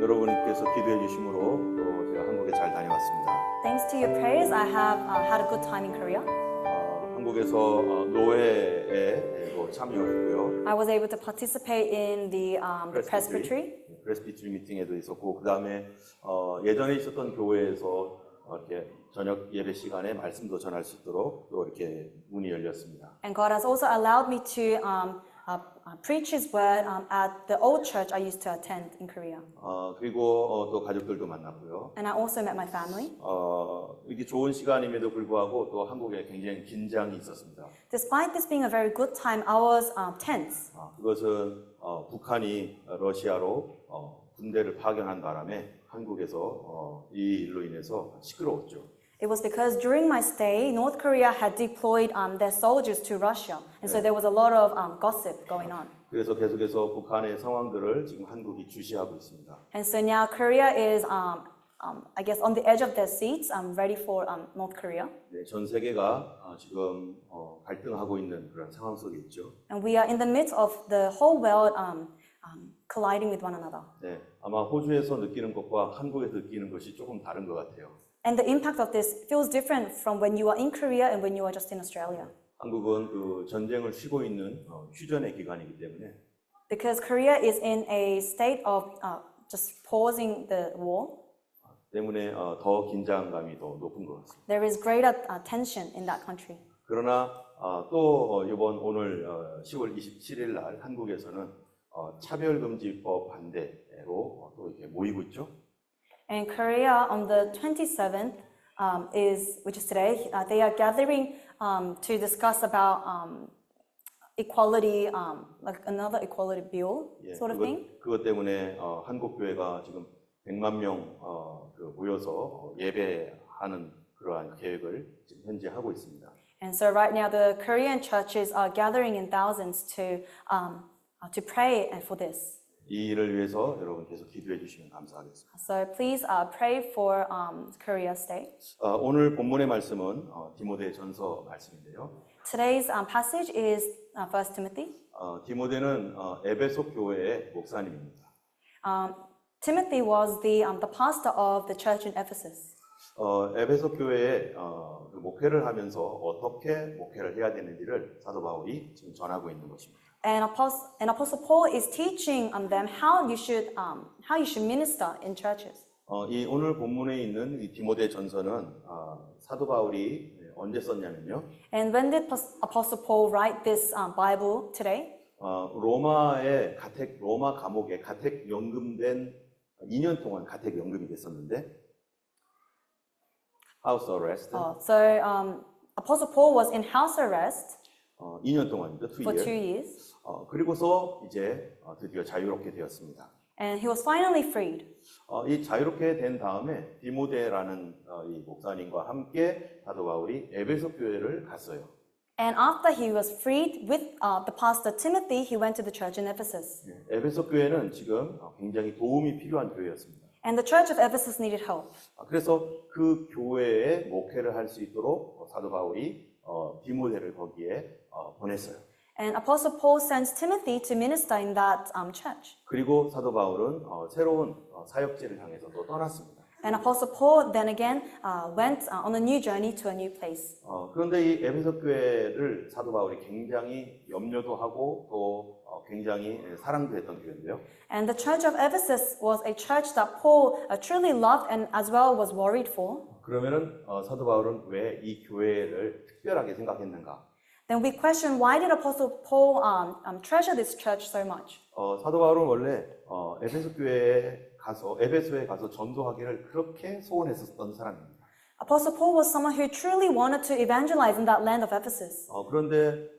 여러분께서 기도해 주심으로 또 제가 한국에 잘 다녀왔습니다. Thanks to your prayers, I have had a good time in Korea. 한국에서 노회에도 참여했고요. I was able to participate in the presbytery. 프레스비트리 미팅에도 있었고, 그 다음에 예전에 있었던 교회에서 이렇게 저녁 예배 시간에 말씀도 전할 수 있도록 또 이렇게 문이 열렸습니다. And God has also allowed me to preach His word at the old church I used to attend in Korea. 그리고 또 가족들도 만났고요. And I also met my family. 이게 좋은 시간임에도 불구하고 또 한국에 굉장히 긴장이 있었습니다. Despite this being a very good time, I was tense. 그것은 북한이 러시아로 군대를 파견한 바람에 한국에서 이 일로 인해서 시끄러웠죠. It was because during my stay, North Korea had deployed their soldiers to Russia. And so there was a lot of gossip going on. 그래서 계속해서 북한의 상황들을 지금 한국이 주시하고 있습니다. And so now Korea is, I guess, on the edge of their seats, ready for North Korea. 네, 전 세계가 지금 갈등하고 있는 그런 상황 속에 있죠. And we are in the midst of the whole world colliding with one another. 네, 아마 호주에서 느끼는 것과 한국에서 느끼는 것이 조금 다른 것 같아요. And the impact of this feels different from when you are in Korea and when you are just in Australia. 한국은 그 전쟁을 쉬고 있는 휴전의 기간이기 때문에 Because Korea is in a state of just pausing the war. 때문에 더 긴장감이 더 높은 것 같습니다. There is greater tension in that country. 그러나 또 이번 오늘 10월 27일 날 한국에서는 차별금지법 반대로 또 이렇게 모이고 있죠. And Korea on the 27th which is today, they are gathering to discuss about equality, like another equality bill sort of thing. 그것 때문에 한국 교회가 지금 100만 명 모여서 예배하는 그러한 계획을 지금 현재 하고 있습니다. And so right now the Korean churches are gathering in thousands to pray for this. 이 일을 위해서 여러분 계속 기도해 주시면 감사하겠습니다. So please pray for Korea's state. 오늘 본문의 말씀은 디모데전서 말씀인데요. Today's passage is 1 Timothy. 디모데는 에베소 교회의 목사님입니다. Timothy was the pastor of the church in Ephesus. 에베소 교회에 목회를 하면서 어떻게 목회를 해야 되는지를 사도 바울이 지금 전하고 있는 것입니다. And Apostle Paul is teaching them how you should minister in churches. 이 오늘 본문에 있는 이 디모데전서는 사도 바울이 언제 썼냐면요. And when did Apostle Paul write this Bible today? 로마 감옥에 가택 연금된 2년 동안 가택 연금이 됐었는데 house arrest. So Apostle Paul was in house arrest 2년 동안이죠. for 2 years. 그리고서 이제 드디어 자유롭게 되었습니다. And he was finally freed. 이 자유롭게 된 다음에 디모데라는 이 목사님과 함께 사도 바울이 에베소 교회를 갔어요. And after he was freed with the pastor Timothy, he went to the church in Ephesus. 에베소 교회는 지금 굉장히 도움이 필요한 교회였습니다. And the church of Ephesus needed help. 그래서 그 교회에 목회를 할 수 있도록 사도 바울이 디모데를 거기에 보냈어요. And Apostle Paul sends Timothy to minister in that church. 그리고 사도 바울은 새로운 사역지를 향해서 또 떠났습니다. And Apostle Paul then again went on a new journey to a new place. 그런데 이 에베소 교회를 사도 바울이 굉장히 염려도 하고 또 굉장히 사랑도 했던 교회인데요. And the church of Ephesus was a church that Paul truly loved and as well was worried for. 그러면은 사도 바울은 왜 이 교회를 특별하게 생각했는가? Then we question why did Apostle Paul treasure this church so much? 사도 바울은 원래 에베소에 가서 전도하기를 그렇게 소원했었던 사람입니다. Apostle Paul was someone who truly wanted to evangelize in that land of Ephesus. 그런데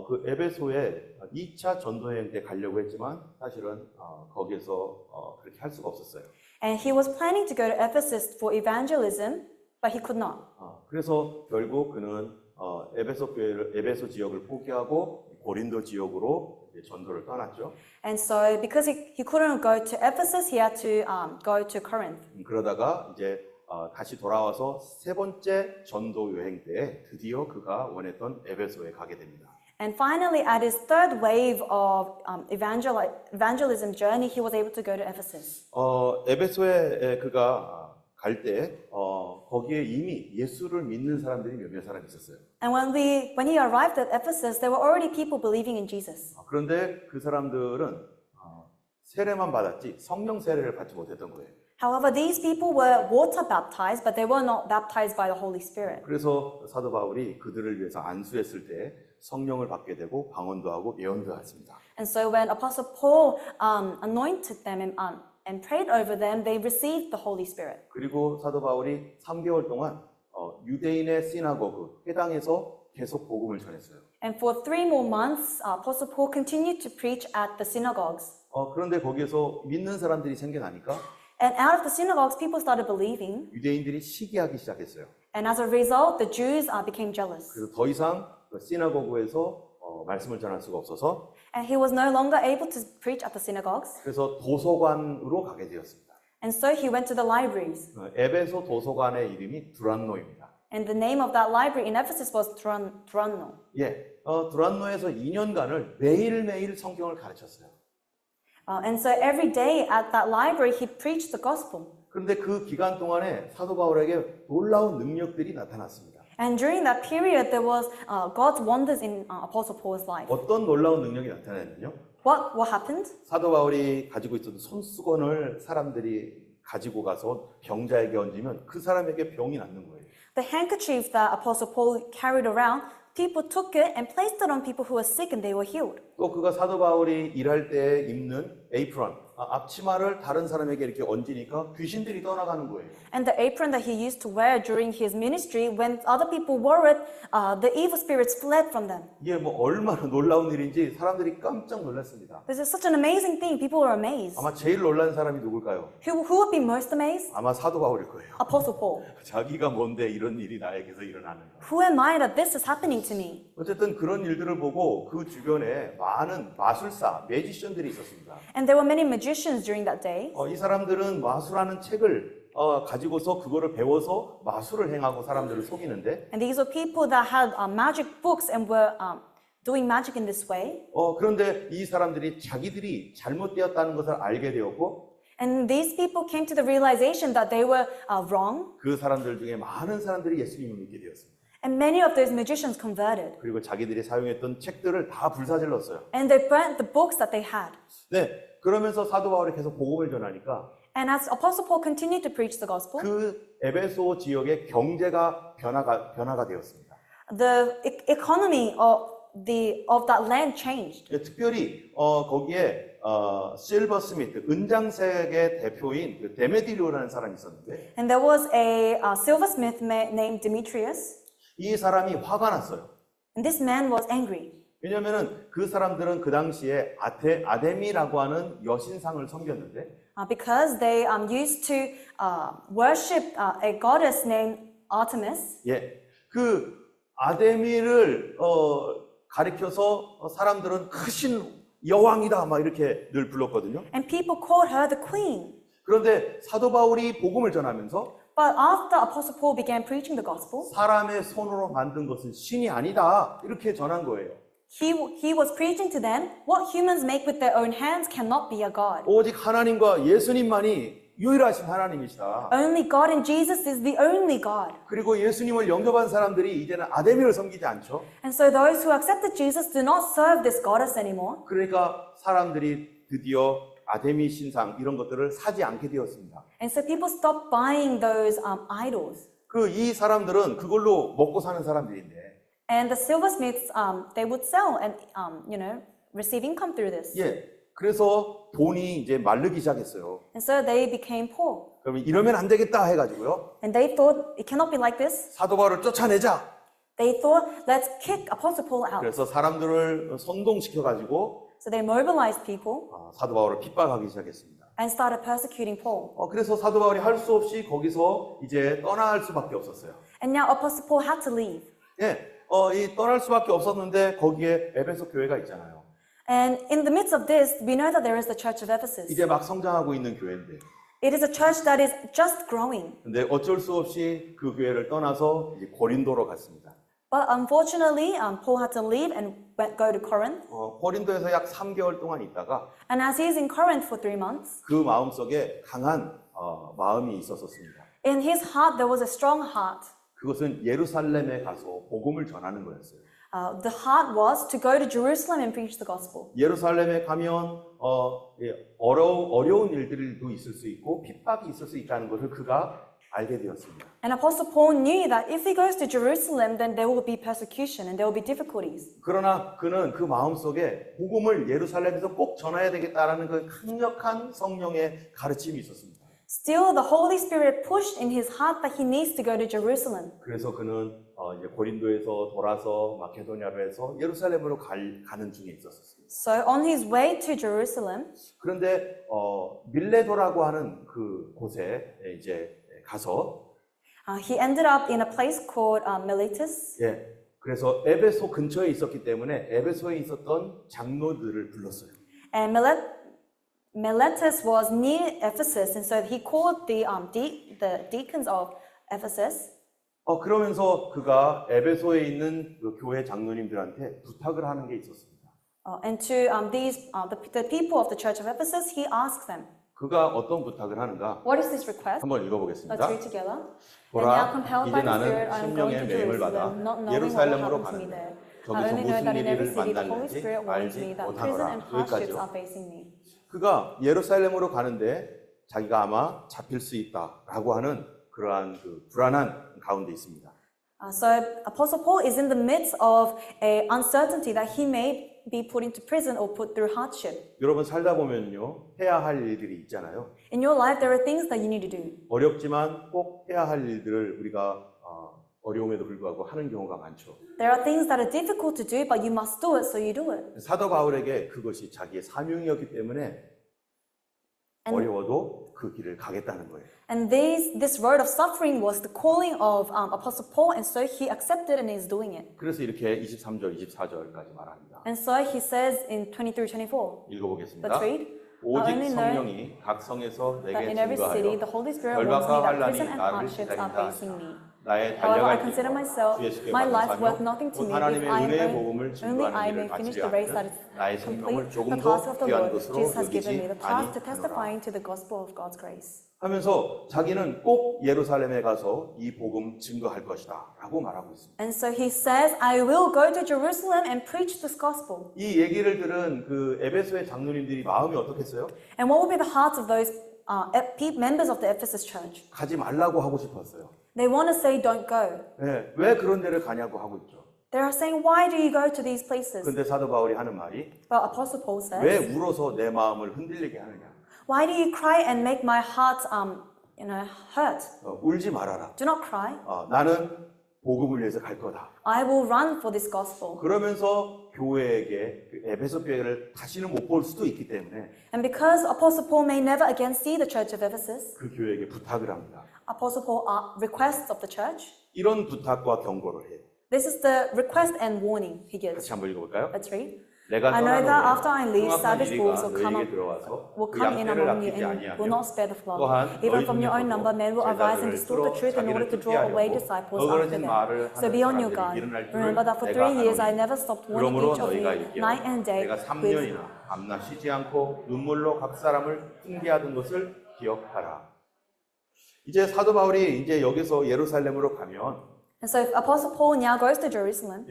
그 에베소에 2차 전도여행 때 가려고 했지만 사실은 거기에서 그렇게 할 수가 없었어요. And he was planning to go to Ephesus for evangelism, but he could not. 그래서 결국 그는 에베소 지역을 포기하고 고린도 지역으로 전도를 떠났죠. And so because he couldn't go to Ephesus, he had to go to Corinth. 그러다가 이제 다시 돌아와서 세 번째 전도 여행 때 드디어 그가 원했던 에베소에 가게 됩니다. And finally, at his third wave of evangelism journey, he was able to go to Ephesus. 에베소에 그가 갈 때 거기에 이미 예수를 믿는 사람들이 몇몇 사람 있었어요. And when he arrived at Ephesus, there were already people believing in Jesus. 그런데 그 사람들은 세례만 받았지 성령 세례를 받지 못했던 거예요. However, these people were water baptized, but they were not baptized by the Holy Spirit. 그래서 사도 바울이 그들을 위해서 안수했을 때 성령을 받게 되고 방언도 하고 예언도 했습니다. And so when Apostle Paul anointed them and prayed over them, they received the Holy Spirit. 그리고 사도 바울이 3개월 동안 유대인의 시나고그 회당에서 계속 복음을 전했어요. And for 3 more months, Apostle Paul continued to preach at the synagogues. 그런데 거기에서 믿는 사람들이 생겨나니까 And out of the synagogues, people started believing. 유대인들이 시기하기 시작했어요. And as a result, the Jews became jealous. 그래서 더 이상 그 시나고그에서 말씀을 전할 수가 없어서 And he was no longer able to preach at the synagogues. 그래서 도서관으로 가게 되었습니다. And so he went to the libraries. 에베소 도서관의 이름이 두란노입니다. And the name of that library in Ephesus was Turanno. 두란노에서 2년간을 매일매일 성경을 가르쳤어요. And so every day at that library, he preached the gospel. 그런데 그 기간 동안에 사도 바울에게 놀라운 능력들이 나타났습니다. And during that period, there was God's wonders in Apostle Paul's life. 어떤 놀라운 능력이 나타났냐면요. What happened? 사도 바울이 가지고 있었던 손수건을 사람들이 가지고 가서 병자에게 얹으면 그 사람에게 병이 낫는 거예요. The handkerchief that Apostle Paul carried around, people took it and placed it on people who were sick and they were healed. 또 그가 사도 바울이 일할 때 입는 에이프런, 앞치마를 다른 사람에게 이렇게 얹으니까 귀신들이 떠나가는 거예요. And the apron that he used to wear during his ministry, when other people wore it, the evil spirits fled from them. 이게 뭐 얼마나 놀라운 일인지 사람들이 깜짝 놀랐습니다. This is such an amazing thing. People were amazed. 아마 제일 놀란 사람이 누굴까요? Who would be most amazed? 아마 사도 바울일 거예요. Apostle Paul. 자기가 뭔데 이런 일이 나에게서 일어나는 거. Who am I that this is happening to me? 어쨌든 그런 일들을 보고 그 주변에 많은 마술사, 매지션들이 있었습니다. And there were many magicians during that day. 이 사람들은 마술하는 책을 가지고서 그거를 배워서 마술을 행하고 사람들을 속이는데 And these were people that had magic books and were doing magic in this way. 그런데 이 사람들이 자기들이 잘못되었다는 것을 알게 되었고 And these people came to the realization that they were wrong. 그 사람들 중에 많은 사람들이 예수님을 믿게 되었습니다. And many of those magicians converted. 그리고 자기들이 사용했던 책들을 다 불사질렀어요. And they burnt the books that they had. 네, 그러면서 사도 바울이 계속 복음을 전하니까 And as Apostle Paul continued to preach the gospel, 그 에베소 지역의 경제가 변화가 되었습니다. the economy of that land changed. 특별히 거기에 실버 스미트, 은장색의 대표인 그 데메디리오라는 사람이 있었는데 And there was a silversmith named Demetrius. 이 사람이 화가 났어요. And this man was angry. 왜냐하면 그 사람들은 그 당시에 아데미라고 하는 여신상을 섬겼는데 Because they used to worship a goddess named Artemis. 그 아데미를 가리켜서 사람들은 크신 여왕이다 막 이렇게 늘 불렀거든요. And people called her the queen. 그런데 사도 바울이 복음을 전하면서 But after Apostle Paul began preaching the gospel, 사람의 손으로 만든 것은 신이 아니다 이렇게 전한 거예요. he was preaching to them, what humans make with their own hands cannot be a god. 오직 하나님과 예수님만이 유일하신 하나님이시다. Only God and Jesus is the only God. 그리고 예수님을 영접한 사람들이 이제는 아데미를 섬기지 않죠. And so those who accepted Jesus do not serve this goddess anymore. 그러니까 사람들이 드디어 아데미 신상 이런 것들을 사지 않게 되었습니다. And so people stopped buying those idols. 이 사람들은 그걸로 먹고 사는 사람들인데. And the silversmiths, they would sell and receive income through this. 그래서 돈이 이제 마르기 시작했어요. And so they became poor. 그러면 이러면 안 되겠다 해가지고요. And they thought it cannot be like this. 사도 바울을 쫓아내자. They thought, let's kick Apostle Paul out. 그래서 사람들을 선동시켜가지고 So they mobilized people 사도 바울을 핍박하기 시작했습니다. and started persecuting Paul. 그래서 사도 바울이 할 수 없이 거기서 이제 떠날 수밖에 없었어요. And now Apostle Paul had to leave. 이 떠날 수밖에 없었는데 거기에 에베소 교회가 있잖아요. And in the midst of this, we know that there is the Church of Ephesus. 이제 막 성장하고 있는 교회인데. It is a church that is just growing. 근데 어쩔 수 없이 그 교회를 떠나서 이제 고린도로 갔습니다. But unfortunately, Paul had to leave and go to Corinth. 고린도에서 약 3개월 동안 있다가 And as he is in Corinth for 3 months, 그 마음속에 강한 마음이 있었습니다. in his heart there was a strong heart. 그것은 예루살렘에 가서 복음을 전하는 거였어요. The heart was to go to Jerusalem and preach the gospel. 예루살렘에 가면 어려운 일들도 있을 수 있고 핍박이 있을 수 있다는 것을 그가 알게 되었습니다. And Apostle Paul knew that if he goes to Jerusalem, then there will be persecution and there will be difficulties. 그러나 그는 그 마음속에 복음을 예루살렘에서 꼭 전해야 되겠다라는 그 강력한 성령의 가르침이 있었습니다. Still, the Holy Spirit pushed in his heart that he needs to go to Jerusalem. 그래서 그는 이제 고린도에서 돌아서 마케도냐로 해서 예루살렘으로 가는 중에 있었습니다. So on his way to Jerusalem, 그런데 밀레도라고 하는 그 곳에 이제 가서 he ended up in a place called Miletus. 그래서 에베소 근처에 있었기 때문에 에베소에 있었던 장로들을 불렀어요. And Miletus was near Ephesus, and so he called the deacons of Ephesus. 그러면서 그가 에베소에 있는 그 교회 장로님들한테 부탁을 하는 게 있었습니다. And to the people of the church of Ephesus, he asked them, 그가 어떤 부탁을 하는가? "What is this request?" 한번 Let's 읽어보겠습니다. read together. And now 보라, compelled 이제 by the 나는 Spirit, I am going 심령의 to 매임을 받아 Jerusalem, not knowing what will 예루살렘으로 happen to me 가는데 there. I 저기서 only know 무슨 that in every 일을 city the Holy 만날는지 Spirit warns 알지 me that prison 못하노라. and hardships 여기까지요. are facing me. 그가 예루살렘으로 가는데 자기가 아마 잡힐 수 있다라고 하는 그러한 그 불안한 가운데 있습니다. So Apostle Paul is in the midst of a uncertainty that he may be put into prison or put through hardship. 여러분 살다 보면요 해야 할 일들이 있잖아요. In your life, there are things that you need to do. 어렵지만 꼭 해야 할 일들을 우리가 어려움에도 불구하고 하는 경우가 많죠. There are things that are difficult to do, but you must do it, so you do it. 사도 바울에게 그것이 자기의 사명이었기 때문에 어려워도 그 길을 가겠다는 거예요. And this road of suffering was the calling of Apostle Paul, and so he accepted and is doing it. 그래서 이렇게 23절, 24절까지 말합니다. And so he says in 23-24, 읽어보겠습니다. let's read. I 오직 only know 성령이 각 성에서 that 내게 in every city 증거하여 the Holy Spirit warns me 결박과 that 환난이 prison and 나를 hardships are 기다린다. facing me. 나의 However, I 달려갈 consider myself, 길 주의 my 받은 life worth 사명, nothing to 곧 me if 하나님의 I 은혜의 am 복음을 only I 증거하는 may 일을 finish 마치려 the race that 하는 is 나의 complete 생명을 조금 the 더 task of the 귀한 Lord. 것으로 Jesus has given me 여기지 the task to 아니하노라. testifying to the gospel of God's grace. 하면서 자기는 꼭 예루살렘에 가서 이 복음 증거할 것이다 라고 말하고 있습니다. And so he says, I will go to Jerusalem and preach this gospel. 이 얘기를 들은 그 에베소의 장로님들이 마음이 어떻겠어요? And what will be the hearts of those members of the Ephesus church? 가지 말라고 하고 싶었어요. They want to say, don't go. 왜 그런 데를 가냐고 하고 있죠. They are saying, why do you go to these places? 근데 사도 바울이 하는 말이 But Apostle Paul 왜 says, 울어서 내 마음을 흔들리게 하느냐? why do you cry and make my heart hurt? 울지 말아라. Do not cry. 나는 복음을 위해서 갈 거다. I will run for this gospel. 그러면서 교회에게 그 에베소 교회를 다시는 못 볼 수도 있기 때문에 And because Apostle Paul may never again see the church of Ephesus, 그 교회에게 부탁을 합니다. Apostle Paul requests of the church. 이런 부탁과 경고를 해요. This is the request and warning he gives. 같이 한번 읽어볼까요? Let's read. 내가 I know that after I 떠난 leave, 후에 savage 흉악한 wolves 이리가 will come 너에게 들어와서 will 그 come in 양떼를 among you 아끼지 and will not 아니하며 spare the flock. 또한 Even 너희 from your own number, men will arise and distort the truth in order to draw away disciples after them. So be on your guard. Remember that for 3 years I never stopped warning 그러므로 each of you 너희가 이겨 night and day 내가 with 3년이나 밤낮 쉬지 않고 눈물로 각 사람을 훈계하던 것을 기억하라. 이제 사도 바울이 이제 여기서 예루살렘으로 가면 And so if Apostle Paul now goes to Jerusalem,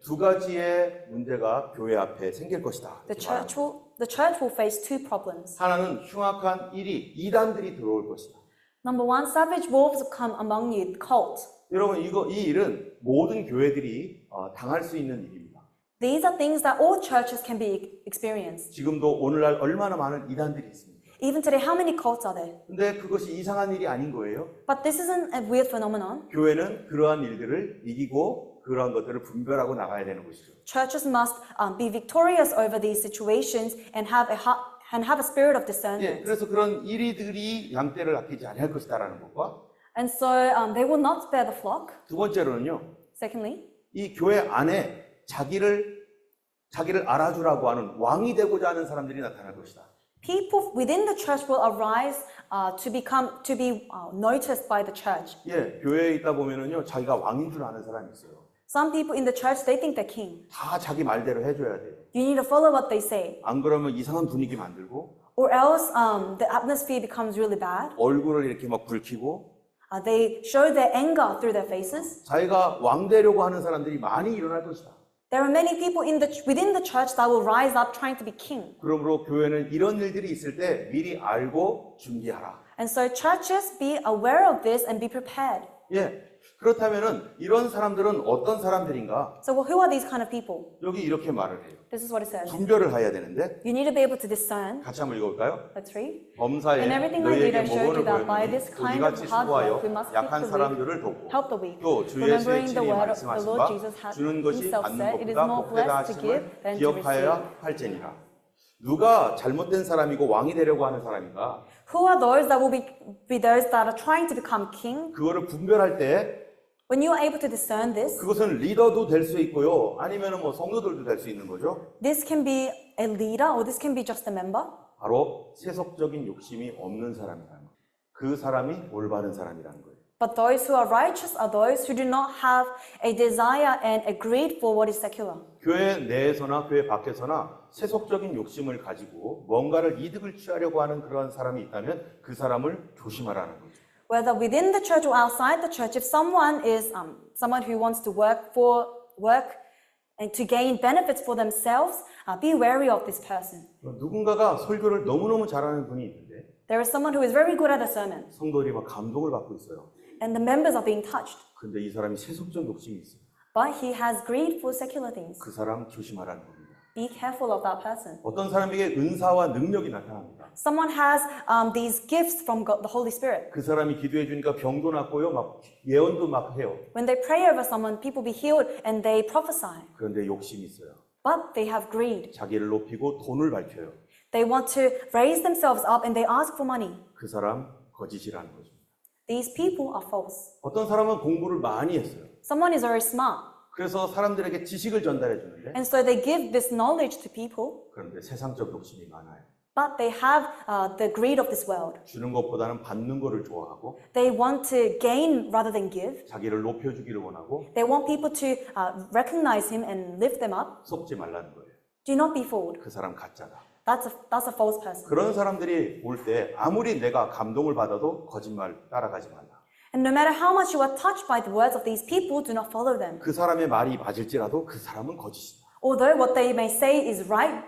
두 가지의 문제가 교회 앞에 생길 것이다. the 이렇게 church will face 2 problems. 하나는 흉악한 이단들이 들어올 것이다. Number 1, savage wolves will come among you, cult. 여러분 이 일은 모든 교회들이 당할 수 있는 일입니다. These are things that all churches can be experienced. 지금도 오늘날 얼마나 많은 이단들이 있습니다. Even today, how many cults are there? 근데 그것이 이상한 일이 아닌 거예요. But this isn't a weird phenomenon. 교회는 그러한 일들을 이기고 그러한 것들을 분별하고 나가야 되는 것이죠. Churches must be victorious over these situations and have a spirit of discernment. 그래서 그런 이리들이 양떼를 아끼지 아니할 것이다라는 것과 And so they will not spare the flock. 두 번째로는요. Secondly, 이 교회 안에 자기를 알아주라고 하는 왕이 되고자 하는 사람들이 나타날 것이다. people within the church will arise to be noticed by the church. 교회에 있다 보면은요 자기가 왕인 줄 아는 사람이 있어요. Some people in the church, they think they're king. 다 자기 말대로 해줘야 돼요. You need to follow what they say. 안 그러면 이상한 분위기 만들고 Or else the atmosphere becomes really bad. 얼굴을 이렇게 막 붉히고 They show their anger through their faces. 자기가 왕 되려고 하는 사람들이 많이 일어날 것이다. There are many people within the church that will rise up trying to be king. 그러므로 교회는 이런 일들이 있을 때 미리 알고 준비하라. And so churches, be aware of this and be prepared. 예. 그렇다면은 이런 사람들은 어떤 사람들인가? So who are these kind of people? 여기 이렇게 말을 해요. This is what it says. 분별을 해야 되는데 You need to be able to discern. 같이 한번 읽어볼까요? Let's read. 범사에 And everything I did, 너희에게 I showed you 모범을 that by this 보였느니 kind of 이같이 hard 수고하여 work we must keep 약한 the weak, 사람들을 돕고 help the weak. 또 주 예수의 Remembering the 친히 word of the 말씀하신 Lord 바 Jesus 주는 것이 himself 받는 said, it is 것보다 more 복되다 blessed to give 하심을 than to 기억하여야 receive. 할지니라. 누가 잘못된 사람이고 왕이 되려고 하는 사람인가? Who are those that will be those that are trying to become king? 그거를 분별할 때 When you are able to discern this, 그것은 리더도 될 수 있고요. 아니면은 뭐 성도들도 될 수 있는 거죠. this can be a leader or this can be just a member. 바로 세속적인 욕심이 없는 사람이라는 거예요. 그 사람이 올바른 사람이라는 거예요. But those who are righteous are those who do not have a desire and a greed for what is secular. 교회 내에서나 교회 밖에서나 세속적인 욕심을 가지고 뭔가를 이득을 취하려고 하는 그런 사람이 있다면 그 사람을 조심하라는 거죠. Whether within the church or outside the church, if someone is someone who wants to work and to gain benefits for themselves, be wary of this person. 누군가가 설교를 너무너무 잘하는 분이 있는데 There is someone who is very good at a sermon, 성도들이 막 감동을 받고 있어요. and the members are being touched. 근데 이 사람이 세속적 욕심이 있어요. But he has greed for secular things. 그 사람 조심하라는 겁니다. Be careful of that person. 어떤 사람에게 은사와 능력이 나타납니다. Someone has these gifts from God, the Holy Spirit. 그 사람이 기도해 주니까 병도 낫고요, 막 예언도 막 해요. When they pray over someone, people be healed and they prophesy. 그런데 욕심이 있어요. But they have greed. 자기를 높이고 돈을 밝혀요. They want to raise themselves up and they ask for money. 그 사람 거짓이라는 거죠. These people are false. 어떤 사람은 공부를 많이 했어요. Someone is very smart. 그래서 사람들에게 지식을 전달해 주는데 And so they give this knowledge to people, 그런데 세상적 욕심이 많아요. but they have the greed of this world. 주는 것보다는 받는 거를 좋아하고 They want to gain rather than give. 자기를 높여주기를 원하고 They want people to recognize him and lift them up. 속지 말라는 거예요. Do not be fooled. 그 사람 가짜다. That's a false person. 그런 사람들이 올 때 아무리 내가 감동을 받아도 거짓말 따라가지 말라. And no matter how much you are touched by the words of these people, do not follow them. 그 사람의 말이 맞을지라도 그 사람은 거짓이다. Although what they may say is right,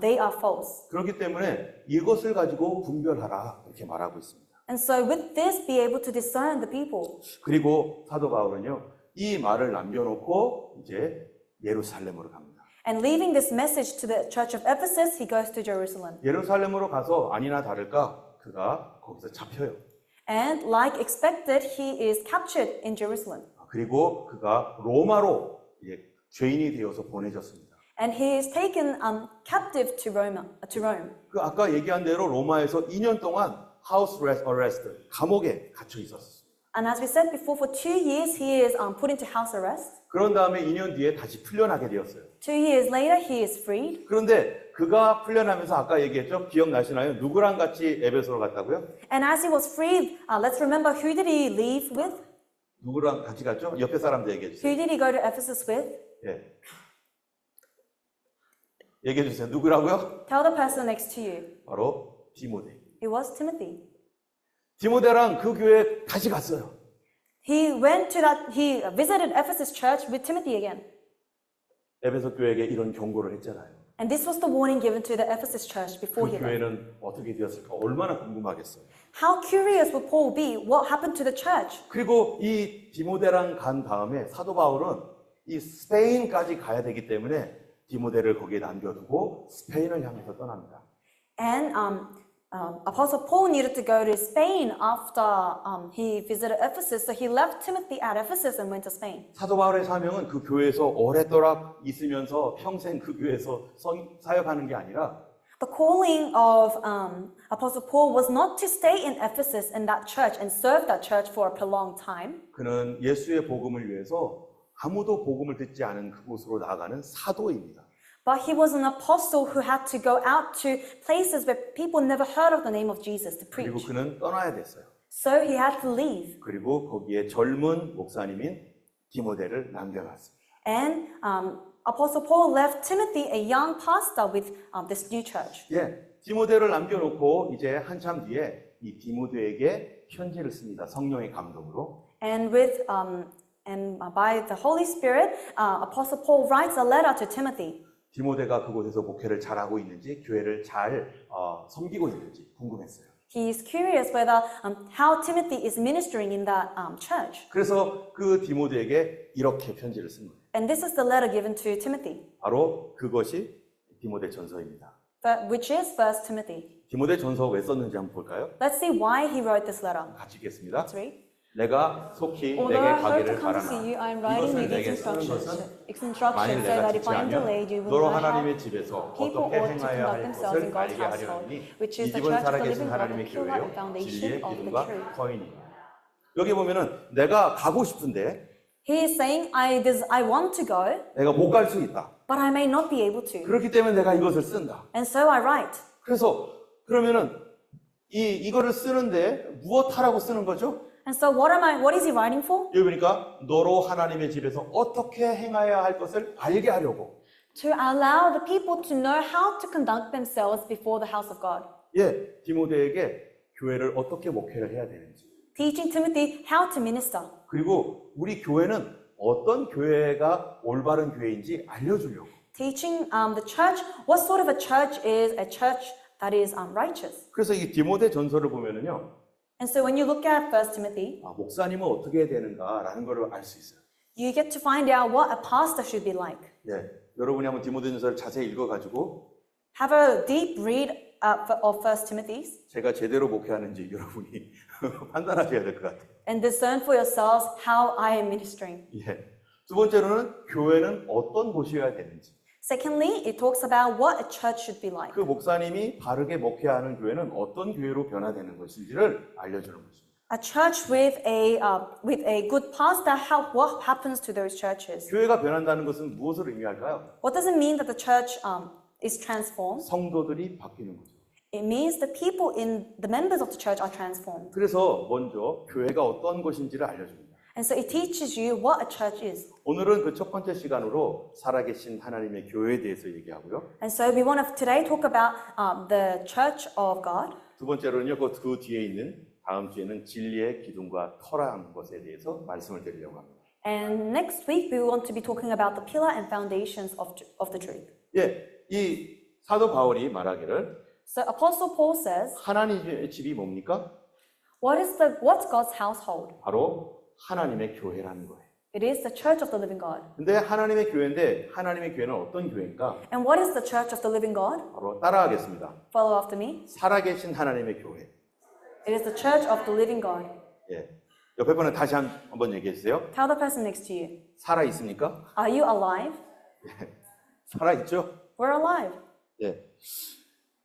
they are false. 그렇기 때문에 이것을 가지고 분별하라 이렇게 말하고 있습니다. And so with this, be able to discern the people. 그리고 사도 바울은요, 이 말을 남겨놓고 이제 예루살렘으로 갑니다. And leaving this message to the church of Ephesus, he goes to Jerusalem. 예루살렘으로 가서 아니나 다를까 그가 거기서 잡혀요. And like expected, he is captured in Jerusalem. 그리고 그가 로마로 이제 죄인이 되어서 보내졌습니다. And he is taken captive to Rome. 그 아까 얘기한 대로 로마에서 2년 동안 house arrest, 감옥에 갇혀 있었습니다. And as we said before, for 2 years, he is put into house arrest. 그런 다음에 2년 뒤에 다시 풀려나게 되었어요. 2 years later, he is freed. 그런데 그가 풀려나면서 아까 얘기했죠? 기억나시나요? 누구랑 같이 에베소로 갔다고요? And as he was freed, let's remember, who did he leave with? 누구랑 같이 갔죠? 옆에 사람들 얘기해 주세요. Who did he go to Ephesus with? 예. 얘기해 주세요. 누구라고요? Tell the person next to you. 바로 디모데. It was Timothy. 디모데랑 그 교회에 다시 갔어요. He visited Ephesus church with Timothy again. 에베소 교회에게 이런 경고를 했잖아요. And this was the warning given to the Ephesus church before 그 he left. 교회는 어떻게 되었을까? 얼마나 궁금하겠어요. How curious would Paul be? What happened to the church? 그리고 이 디모데랑 간 다음에 사도 바울은 이 스페인까지 가야 되기 때문에 디모데를 거기에 남겨두고 스페인을 향해서 떠납니다. And Apostle Paul needed to go to Spain after he visited Ephesus, so he left Timothy at Ephesus and went to Spain. 사도 바울의 사명은 그 교회에서 오랫도록 있으면서 평생 그 교회에서 사역하는 게 아니라 The calling of Apostle Paul was not to stay in Ephesus in that church and serve that church for a prolonged time. 그는 예수의 복음을 위해서 아무도 복음을 듣지 않은 그곳으로 나아가는 사도입니다. But he was an apostle who had to go out to places where people never heard of the name of Jesus to 그리고 preach. 그는 떠나야 됐어요. So he had to leave. 그리고 거기에 젊은 목사님인 디모데를 남겨놨습니다. And Apostle Paul left Timothy, a young pastor, with this new church. 예, 디모데를 남겨놓고 이제 한참 뒤에 이 디모데에게 편지를 씁니다. 성령의 감동으로. And by the Holy Spirit, Apostle Paul writes a letter to Timothy. 디모데가 그곳에서 목회를 잘하고 있는지, 교회를 잘 섬기고 있는지 궁금했어요. He is curious whether how Timothy is ministering in that church. 그래서 그 디모데에게 이렇게 편지를 쓴 거예요. And this is the letter given to Timothy, 바로 그것이 디모데 전서입니다. which is 1 Timothy. 디모데 전서 왜 썼는지 한번 볼까요? Let's see why he wrote this letter. 같이 읽겠습니다. Let's read. 내가 속히 Although 내게 I hope to 가기를 come to 바라나 see you, I am writing you 이것을 these 내게 쓰는 instructions 것은 만일 so 내가 that if I am delayed, 지체하면 you will 너로 know how 하나님의 집에서 people 어떻게 ought to 행하여야 conduct 할 themselves in 것을 God's 알게 household, 하려니 which 이 is the 집은 church of the 살아계신 living God, 하나님의 the pure 교회요 foundation 진리의 of the 기둥과 truth. 터이니. 여기 보면은 내가 가고 싶은데 He is saying, I want to go, 내가 못 갈 수 있다. but I may not be able to. 그렇기 때문에 내가 이것을 쓴다. And so I write. 그래서 그러면은 이거를 쓰는데 무엇 하라고 쓰는 거죠? And so what is he writing for? 여기 보니까 너로 하나님의 집에서 어떻게 행해야 할 것을 알게 하려고. To allow the people to know how to conduct themselves before the house of God. 예, 디모데에게 교회를 어떻게 목회를 해야 되는지. Teaching Timothy how to minister. 그리고 우리 교회는 어떤 교회가 올바른 교회인지 알려주려고. Teaching the church what sort of a church is a church that is righteous. 그래서 이 디모데 전서를 보면은요, And so when you look at 1 Timothy, 목사님은 어떻게 해야 되는가라는 걸 알 수 있어요. you get to find out what a pastor should be like. 예, 여러분이 한번 디모데 전서를 자세히 읽어가지고 Have a deep read of 1 Timothy 제가 제대로 목회하는지 여러분이 판단하셔야 될 것 같아요. and discern for yourselves how I am ministering. 예. 두 번째로는 교회는 어떤 곳이어야 되는지. Secondly, it talks about what a church should be like. 그 목사님이 바르게 목회하는 교회는 어떤 교회로 변화되는 것인지를 알려주는 것입니다. A church with a good pastor, what happens to those churches? 교회가 변한다는 것은 무엇을 의미할까요? What does it mean that the church is transformed? 성도들이 바뀌는 거죠. It means the people the members of the church are transformed. 그래서 먼저 교회가 어떤 것인지를 알려줍니다. And so it teaches you what a church is. 오늘은 그 첫 번째 시간으로 살아계신 하나님의 교회에 대해서 얘기하고요. And so we want to today talk about the church of God. 두 번째로는요, 그 뒤에 있는 다음 주에는 진리의 기둥과 터라는 것에 대해서 말씀을 드리려고 합니다. And next week we want to be talking about the pillar and foundations of the truth. 예, 이 사도 바울이 말하기를 So Apostle Paul says, 하나님의 집이 뭡니까? what's God's household? 바로 하나님의 교회라는 거예요. It is the church of the living God. 근데 하나님의 교회인데 하나님의 교회는 어떤 교회인가? And what is the church of the living God? 바로 따라하겠습니다. Follow after me. 살아계신 하나님의 교회. It is the church of the living God. 예. 옆에 분은 다시 한번 얘기해 주세요. Tell the person next to you, 살아 있습니까? are you alive? 살아 있죠? We're alive. 예.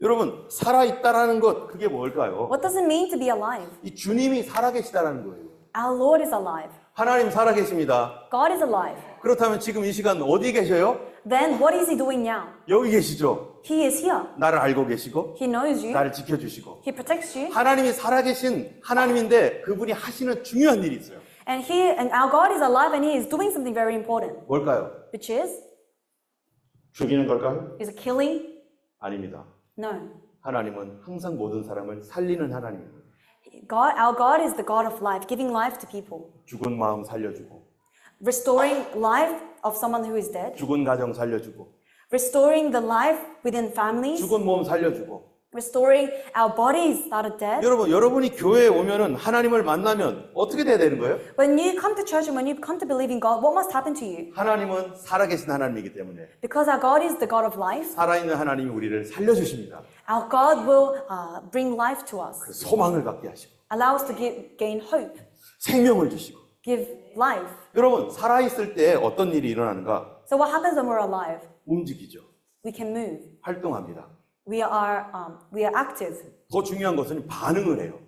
여러분, 살아 있다라는 것 그게 뭘까요? What does it mean to be alive? 이 주님이 살아 계시다라는 거예요. Our Lord is alive. 하나님 살아 계십니다. God is alive. 그렇다면 지금 이 시간 어디 계셔요? Then what is he doing now? 여기 계시죠? He is here. 나를 알고 계시고 He knows you. 나를 지켜주시고 He protects you. 하나님이 살아계신 하나님인데 그분이 하시는 중요한 일이 있어요. And our God is alive and he is doing something very important, 뭘까요? which is 죽이는 걸까요? it killing? 아닙니다. No. 하나님은 항상 모든 사람을 살리는 하나님입니다. Our God is the God of life, giving life to people, 죽은 마음 살려주고 restoring life of someone who is dead, 죽은 가정 살려주고 restoring the life within families, 죽은 몸 살려주고 restoring our bodies that are dead. 여러분이 교회에 오면은 하나님을 만나면 어떻게 돼야 되는 거예요? When you come to church and when you come to believe in God, what must happen to you? 하나님은 살아계신 하나님이기 때문에 Because our God is the God of life, 살아있는 하나님이 우리를 살려주십니다. our God will bring life to us, 소망을 갖게 하시고 allow us to gain hope, 생명을 주시고 give life. 여러분 살아있을 때 어떤 일이 일어나는가? So what happens when we're alive? 움직이죠. We can move. 활동합니다. We are active. 더 중요한 것은 반응을 해요.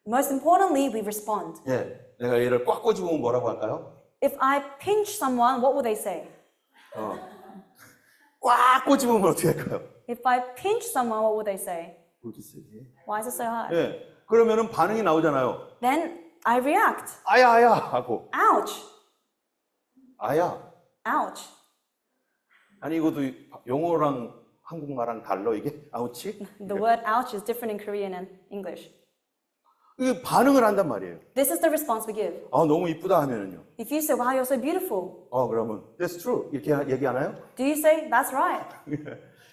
Most importantly, we respond. 예, 내가 얘를 꽉 꼬집으면 뭐라고 할까요? If I pinch someone, what will they say? 꽉 꼬집으면 어떻게 할까요? If I pinch someone, what will they say? 그렇게 세게. Why is it so hard? 예, 그러면은 반응이 나오잖아요. Then I react. 아야 하고 Ouch. 아야 ouch. 아니 이것도 영어랑 한국말랑 달라 이게 아우치? The word ouch is different in Korean and English. 이게 반응을 한단 말이에요. This is the response we give. 아 너무 이쁘다 하면은요. If you say, wow, you're so beautiful, 그러면 that's true 이렇게 얘기하나요? do you say, that's right?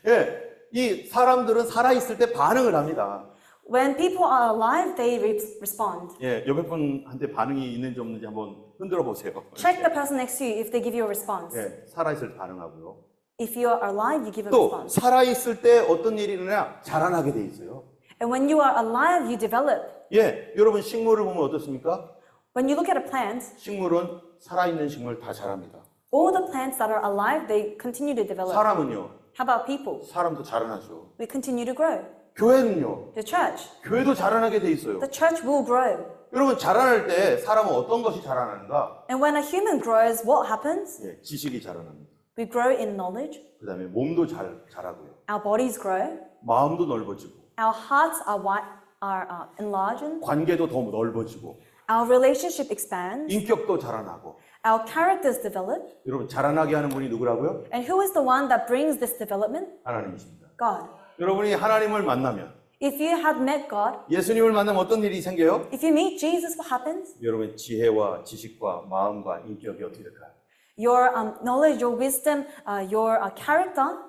예, 이 사람들은 살아 있을 때 반응을 합니다. When people are alive, they respond. 예, 옆에 분한테 반응이 있는지 없는지 한번 흔들어 보세요. Check the person next to you if they give you a response. 예, 살아 있을 때 반응하고요. If you are alive, you give a 또 response. 살아 있을 때 어떤 일이 일어나냐? 자라나게 돼 있어요. And when you are alive, you develop. 예, 여러분 식물을 보면 어떻습니까? When you look at a plant, 식물은 살아 있는 식물 다 자랍니다. all the plants that are alive, they continue to develop. 사람은요. How about people? 사람도 자라나죠. We continue to grow. 교회는요. The church. 교회도 자라나게 돼 있어요. The church will grow. 여러분 자라날 때 사람은 어떤 것이 자라나는가? And when a human grows, what happens? 예, 지식이 자라납니다. We grow in knowledge. 그다음에 몸도 자라고요. Our bodies grow. 마음도 넓어지고 Our hearts are enlarged. 관계도 더 넓어지고 Our relationship expands. 인격도 자라나고. Our characters develop. 여러분 자라나게 하는 분이 누구라고요? And who is the one that brings this development? 하나님이십니다. God. 여러분이 하나님을 만나면 If you have met God, 예수님을 만나면 어떤 일이 생겨요? if you meet Jesus, what happens? 여러분 지혜와 지식과 마음과 인격이 어떻게 될까요? Your knowledge, your wisdom, your character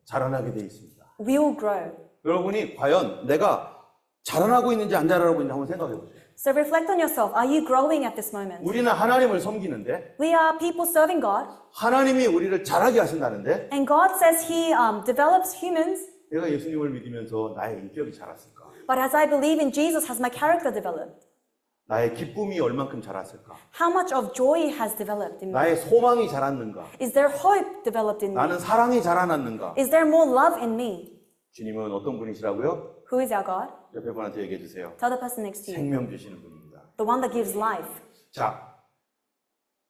자라나게 돼 있습니다. will grow. 여러분이 과연 내가 자라나고 있는지 안 자라나고 있는지 한번 생각해 보세요. So reflect on yourself. Are you growing at this moment? 우리는 하나님을 섬기는데 We are people serving God, 하나님이 우리를 자라게 하신다는데 and God says He develops humans. 내가 예수님을 믿으면서 나의 인격이 자랐을까? But as I believe in Jesus, has my character developed? 나의 기쁨이 얼만큼 자랐을까? How much of joy has developed in me? 나의 소망이 자랐는가? Is there hope developed in me? 나는 사랑이 자라났는가? Is there more love in me? 주님은 어떤 분이시라고요? Who is our God? 옆에 분한테 얘기해 주세요. Tell the person next to you. 생명 주시는 분입니다. The one that gives life. 자,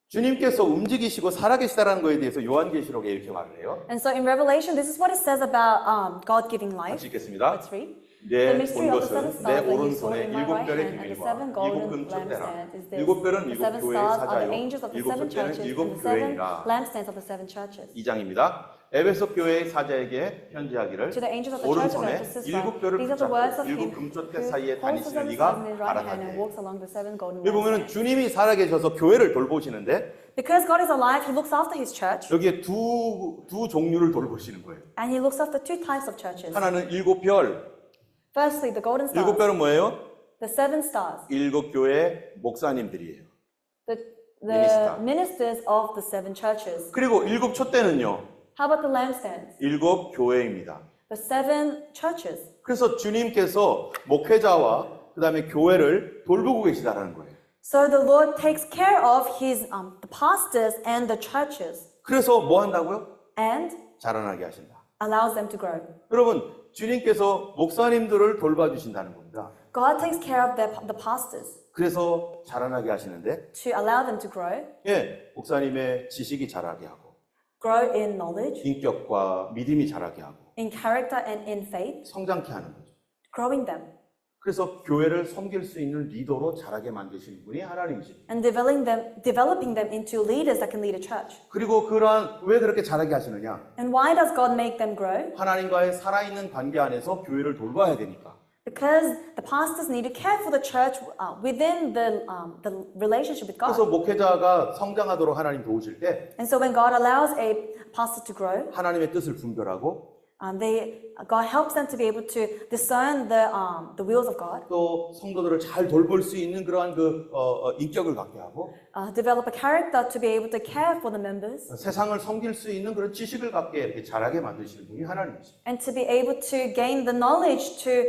주님께서 움직이시고 살아계시다라는 것에 대해서 요한계시록에 이렇게 말을 해요. And so in Revelation, this is what it says about God giving life. 같이 읽겠습니다. Let's read. 내 The mystery 본 of the seven 것은 stars 내 that you saw 오른손에 in my 일곱 right 별의 hand and the 비밀과 seven 일곱 golden 금촛대라. lampstands is this. 일곱 별은 The 일곱 seven 교회의 stars are the 사자요. angels of the 일곱 seven 촛대는 churches 일곱 and the seven 교회이라. lampstands of the seven churches. 2장입니다. 에베소 교회의 사자에게 편지하기를 To the angels of the church of 오른손에 Ephesus, 일곱 별을 these are the words of 붙잡고 일곱 him 금촛대 who 사이에 holds the 다니시는 seven 이가 stars in his right hand and 알아가되. walks along the seven golden 여기 보면은 lampstands. 주님이 살아계셔서 교회를 돌보시는데 Because God is alive, He looks after His church, 여기에 두 종류를 돌보시는 거예요. and He looks after two types of churches. 하나는 일곱 별. Firstly, the golden 일곱 stars, 별은 뭐예요? the seven stars, 일곱 교회 목사님들이에요. the ministers of the seven churches. 그리고 일곱 촛대는요. How about the lampstands? 일곱 교회입니다. The seven churches. 그래서 주님께서 목회자와 그다음에 교회를 돌보고 계시다라는 거예요. So the Lord takes care of His the pastors and the churches, 그래서 뭐 한다고요? and 자라나게 하신다. allows them to grow. 여러분, 주님께서 목사님들을 돌봐주신다는 겁니다. God takes care of the pastors 그래서 자라나게 하시는데, to allow them to grow, 예, 목사님의 지식이 자라게 하고, grow in knowledge, 인격과 믿음이 자라게 하고, in character, and in faith, 성장케 하는 거죠. growing them, 그래서 교회를 섬길 수 있는 리더로 자라게 만드시는 분이 하나님이십니다. and developing them into leaders that can lead a church. 그리고 왜 그렇게 자라게 하시느냐? And why does God make them grow? 하나님과의 살아있는 관계 안에서 교회를 돌봐야 되니까. Because the pastors need to care for the church within the relationship with 그래서 God. 목회자가 성장하도록 하나님 도우실 때 And so when God allows a pastor to grow, 하나님의 뜻을 분별하고 God helps them to be able to discern the wills of God, 또 성도들을 잘 돌볼 수 있는 그러한 인격을 갖게 하고 develop a character to be able to care for the members, 세상을 섬길 수 있는 그런 지식을 갖게 이렇게 자라게 만드시는 분이 하나님이십니다. and to be able to gain the knowledge to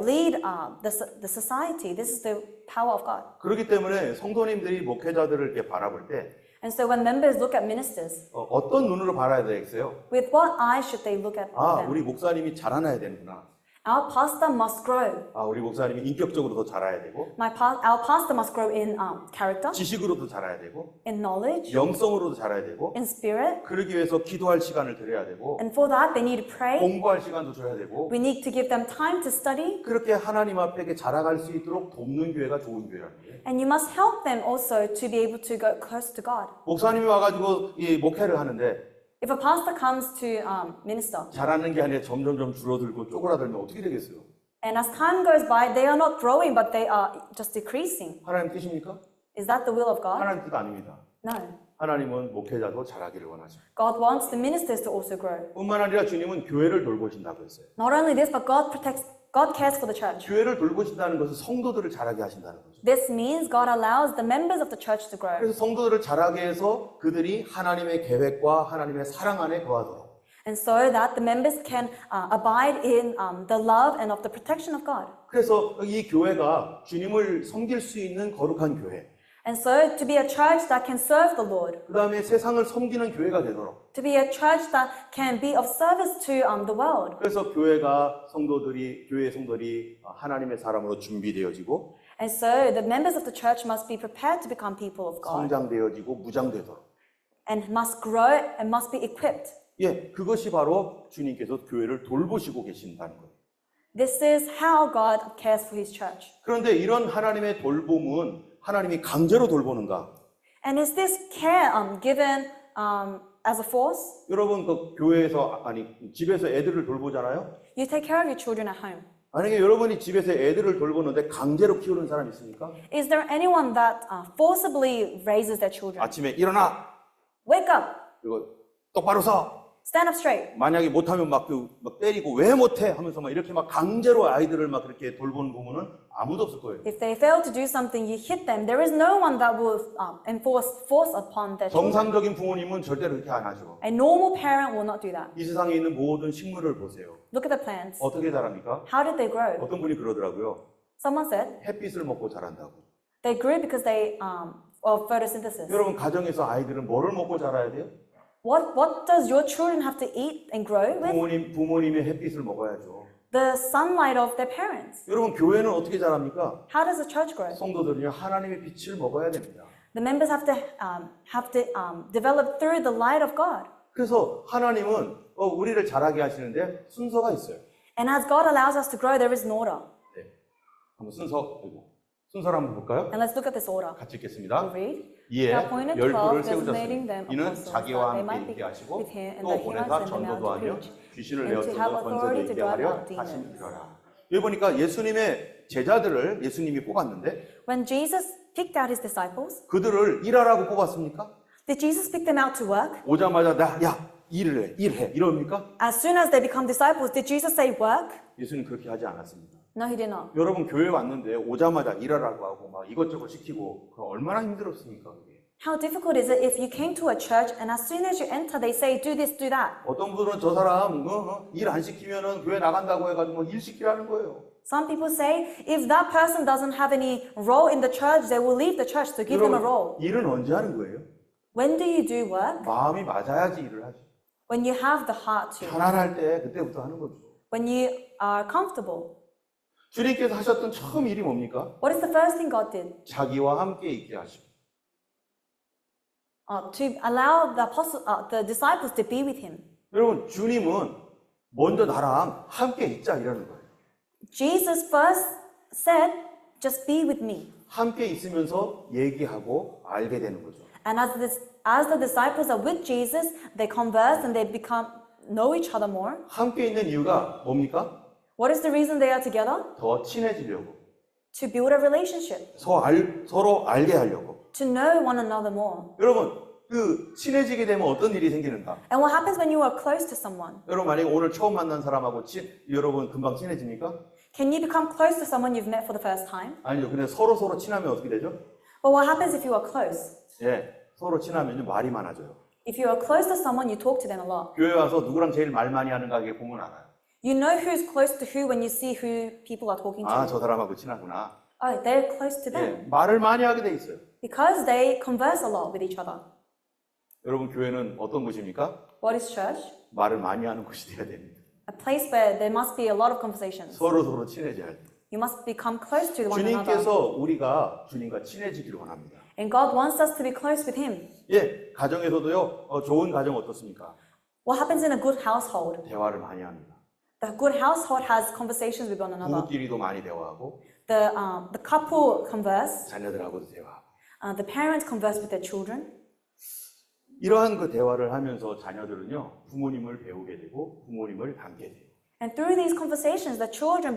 lead the society. This is the power of God. 그렇기 때문에 성도님들이 목회자들을 이렇게 바라볼 때 And so when members look at ministers, 어떤 눈으로 바라야 되겠어요? with what eyes should they look at them? 우리 목사님이 자라나야 되는구나. Our pastor must grow. 우리 목사님이 인격적으로 더 자라야 되고, Our pastor must grow in character, 지식으로도 자라야 되고, in knowledge, 영성으로도 자라야 되고, in spirit. 그러기 위해서 기도할 시간을 드려야 되고, And for that, they need to pray. 공부할 시간도 줘야 되고, We need to give them time to study. 그렇게 하나님 앞에 자라갈 수 있도록 돕는 교회가 좋은 교회라는 거예요. And you must help them also to be able to go close to God. 목사님이 와가지고 이 목회를 하는데 If a pastor comes to minister, 자라는 게 아니라 점점점 줄어들고 쪼그라들면 어떻게 되겠어요? and as time goes by, they are not growing, but they are just decreasing. 하나님 뜻입니까? Is that the will of God? 하나님 뜻 아닙니다. No. 하나님은 목회자도 자라기를 원하십니다. God wants the ministers to also grow. 뿐만 아니라 주님은 교회를 돌보신다고 했어요. Not only this, but God cares for the church. 교회를 돌보신다는 것은 성도들을 자라게 하신다는 거죠. This means God allows the members of the church to grow. 그래서 성도들을 자라게 해서 그들이 하나님의 계획과 하나님의 사랑 안에 거하도록 And so that the members can abide in the love and of the protection of God. 그래서 이 교회가 주님을 섬길 수 있는 거룩한 교회, And so to be a church that can serve the Lord, 그 다음에 세상을 섬기는 교회가 되도록, to be a church that can be of service to the world. 그래서 교회가 교회의 성도들이 하나님의 사람으로 준비되어지고 And so the members of the church must be prepared to become people of God 성장되어지고 무장되도록. and must grow and must be equipped. 그것이 바로 주님께서 교회를 돌보시고 계신다는 거예요. This is how God cares for His church. 그런데 이런 하나님의 돌봄은 하나님이 강제로 돌보는가? And is this care given as a force? 여러분 교회에서 집에서 애들을 돌보잖아요. You take care of your children at home. 만약에 여러분이 집에서 애들을 돌보는데 강제로 키우는 사람 있습니까? Is there anyone that forcibly raises their children? 아침에 일어나 Wake up, 그리고 똑바로 서. stand up straight. 만약에 못하면 막 때리고 왜 못해 하면서 이렇게 강제로 아이들을 그렇게 돌보는 부모는 아무도 없을 거예요. If they fail to do something, you hit them. There is no one that will enforce force upon their children. 정상적인 부모님은 절대로 그렇게 안 하죠. A normal parent will not do that. 이 세상에 있는 모든 식물을 보세요. Look at the plants. 어떻게 자랍니까? How did they grow? 어떤 분이 그러더라고요. Someone said 햇빛을 먹고 자란다고. they grew because they of photosynthesis. 여러분 가정에서 아이들은 뭐를 먹고 자라야 돼요? What does your children have to eat and grow with? 부모님의 햇빛을 먹어야죠. The sunlight of their parents. 여러분 교회는 어떻게 자랍니까? How does the church grow? 성도들은요 하나님의 빛을 먹어야 됩니다. The members have to develop through the light of God. 그래서 하나님은 우리를 자라게 하시는데 순서가 있어요. And as God allows us to grow, there is an order. 한번 순서를 한번 볼까요? And let's look at this order. 같이 We'll 읽겠습니다. read. 이에 He appointed 12를 12, designating 세우셨으니 them 이는 apostles, 자기와 that they 함께 might 있게 be 하시고 with him, and 또 that he 보내사 might send them out 전도도 to 하며 preach, 귀신을 and to 내어쳐서 have 권세도 authority to 있게 drive 하려 out demons. 하심이라. 여기 보니까 예수님의 제자들을 예수님이 뽑았는데 When Jesus picked out his disciples, 그들을 일하라고 뽑았습니까? did Jesus pick them out to work? 오자마자 일해 이럽니까? As soon as they become disciples, did Jesus say work? 예수님 그렇게 하지 않았습니다. No, he did not. 여러분 교회 왔는데 오자마자 일하라고 하고 이것저것 시키고 그거 얼마나 힘들었습니까? 그게. How difficult is it if you came to a church and as soon as you enter, they say, do this, do that? 어떤 분은 저 사람 일 안 시키면은 교회 나간다고 해가지고 일 시키라는 거예요. Some people say, if that person doesn't have any role in the church, they will leave the church to give them a role. 일은 언제 하는 거예요? When do you do work? 마음이 맞아야지 일을 하죠. When you have the heart to. 편안할 때 그때부터 하는 거죠. When you are comfortable. 주님께서 하셨던 처음 일이 뭡니까? What is the first thing God did? 자기와 함께 있게 하시고. To allow the disciples to be with him. 여러분 주님은 먼저 나랑 함께 있자 이러는 거예요. Jesus first said, just be with me. 함께 있으면서 얘기하고 알게 되는 거죠. And as the disciples are with Jesus, they converse and they know each other more. 함께 있는 이유가 뭡니까? What is the reason they are together? 더 친해지려고. To build a relationship. 서로 알게 하려고. To know one another more. 여러분 친해지게 되면 어떤 일이 생기는가? And what happens when you are close to someone? 여러분 만약에 오늘 처음 만난 사람하고 여러분 금방 친해집니까? Can you become close to someone you've met for the first time? 아니죠. 근데 서로 친하면 어떻게 되죠? But what happens if you are close? 서로 친하면 말이 많아져요. If you are close to someone, you talk to them a lot. 교회 와서 누구랑 제일 말 많이 하는가 이게 보면 알아요. You know who's close to who when you see who people are talking to. 저 사람하고 친하구나. Oh, they're close to them. 말을 많이 하게 돼 있어요. Because they converse a lot with each other. 여러분 교회는 어떤 곳입니까? What is church? 말을 많이 하는 곳이 돼야 됩니다. A place where there must be a lot of conversations. 서로 친해져야 돼요. You must become close to one another. 주님께서 우리가 주님과 친해지기를 원합니다. And God wants us to be close with Him. 예, 가정에서도요. 좋은 가정 어떻습니까? What happens in a good household? 대화를 많이 합니다. The good household has conversations with one another. 부부끼리도 많이 대화하고 The couple converse. 자녀들하고도 대화하고 The parents converse with their children. 이러한 그 대화를 하면서 자녀들은요 부모님을 배우게 되고 부모님을 닮게 돼요. And through these conversations, the children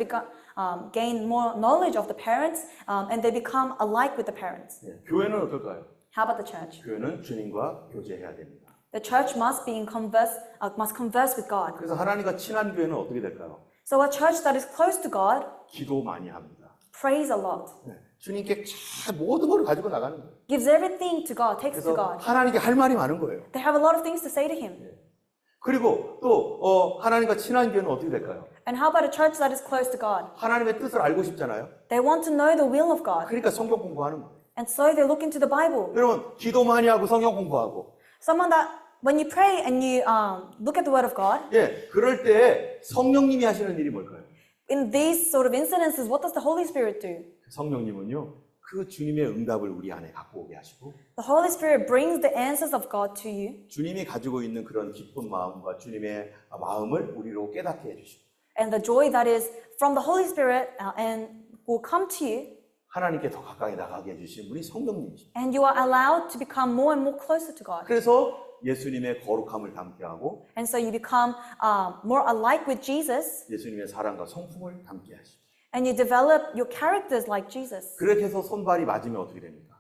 gain more knowledge of the parents, and they become alike with the parents. 예, 교회는 어떨까요? How about the church? 교회는 주님과 교제해야 됩니다. The church must converse with God. 그래서 하나님과 친한 교회는 어떻게 될까요? So a church that is close to God 기도 많이 합니다. prays a lot, 예, 주님께 잘 모든 걸 가지고 나가는 거예요. gives everything to God, takes to 그래서 God. 하나님께 할 말이 많은 거예요. They have a lot of things to say to Him. 그리고 또 하나님과 친한 교회는 어떻게 될까요? And how about a church that is close to God? 하나님의 뜻을 알고 싶잖아요. They want to know the will of God, 그러니까 성경 공부하는 거예요. and so they look into the Bible. 여러분 기도 많이 하고 성경 공부하고 Someone that, when you pray and you look at the Word of God, 예, 그럴 때 성령님이 하시는 일이 뭘까요? in these sort of incidences, what does the Holy Spirit do? 성령님은요 그 주님의 응답을 우리 안에 갖고 오게 하시고 The Holy Spirit brings the answers of God to you, 주님이 가지고 있는 그런 기쁜 마음과 주님의 마음을 우리로 깨닫게 해주시고 and the joy that is from the Holy Spirit and will come to you, 하나님께 더 가까이 나가게 해주신 분이 성령님이십니다. and you are allowed to become more and more closer to God. 그래서 예수님의 거룩함을 담게 하고 And so you become more alike with Jesus, 예수님의 사랑과 성품을 담게 하시고 and you develop your characters like Jesus. 그렇게 해서 손발이 맞으면 어떻게 됩니까?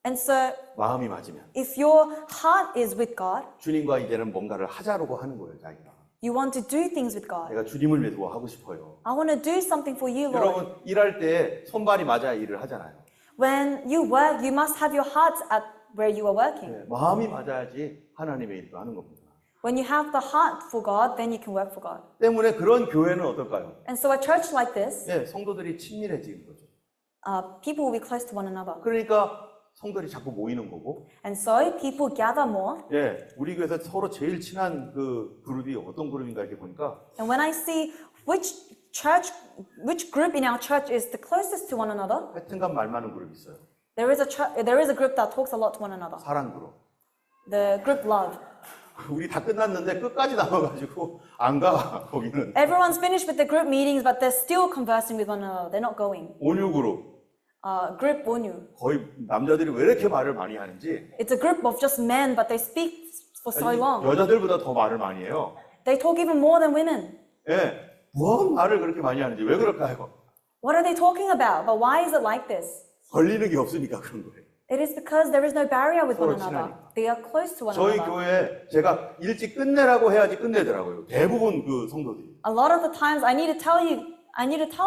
And so 마음이 맞으면 if your heart is with God, 주님과 이제는 뭔가를 하자라고 하는 거예요. 자기가 you want to do things with God. 내가 주님을 위해서 하고 싶어요. I want to do something for you, Lord. 여러분 일할 때 손발이 맞아야 일을 하잖아요. When you work, you must have your heart at where you are working. 네, 마음이 맞아야지 하나님의 일도 하는 겁니다. When you have the heart for God, then you can work for God. 때문에 그런 교회는 어떨까요? And so a church like this, 네, 성도들이 친밀해지는 거죠. people will be close to one another. 그러니까 성도들이 자꾸 모이는 거고, And so people gather more. 예, 우리 교회에서 서로 제일 친한 그 그룹이 어떤 그룹인가 이렇게 보니까 And when I see which group in our church is the closest to one another, 하여튼간 말 많은 그룹이 있어요. there is a group that talks a lot to one another. 사랑 그룹. The group love. 우리 다 끝났는데 끝까지 남아가지고 안 가, 거기는. Everyone's finished with the group meetings, but they're still conversing with one another. They're not going. 온유 그룹. Group onyu. 거의 남자들이 왜 이렇게 말을 많이 하는지 It's a group of just men, but they speak for so 아니, long. 여자들보다 더 말을 많이 해요. They talk even more than women. 예, 무슨 말을 그렇게 많이 하는지 왜 그럴까요? What are they talking about? But why is it like this? 걸리는 게 없으니까 그런 거예요. It is because there is no barrier with one 서로 another. 친하니까. They are close to one 저희 another. 교회에 제가 일찍 끝내라고 해야지 끝내더라고요. 대부분 그 성도들이. A lot of the times I need to tell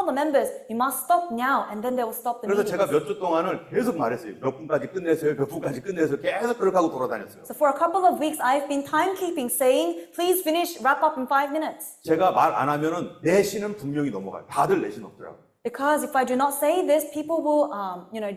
the members, you must stop now, and then they will stop the 그래서 meeting. 제가 몇 주 동안은 계속 말했어요. 몇 분까지 끝내세요. 몇 분까지 끝내세요. 계속 그렇게 하고 돌아다녔어요. So for a couple of weeks, I've been timekeeping, saying, please finish, wrap up in 5 minutes. 제가 말 안 하면은 4시는 분명히 넘어가요. 다들 4시 넘더라고요. Because if I do not say this, people will,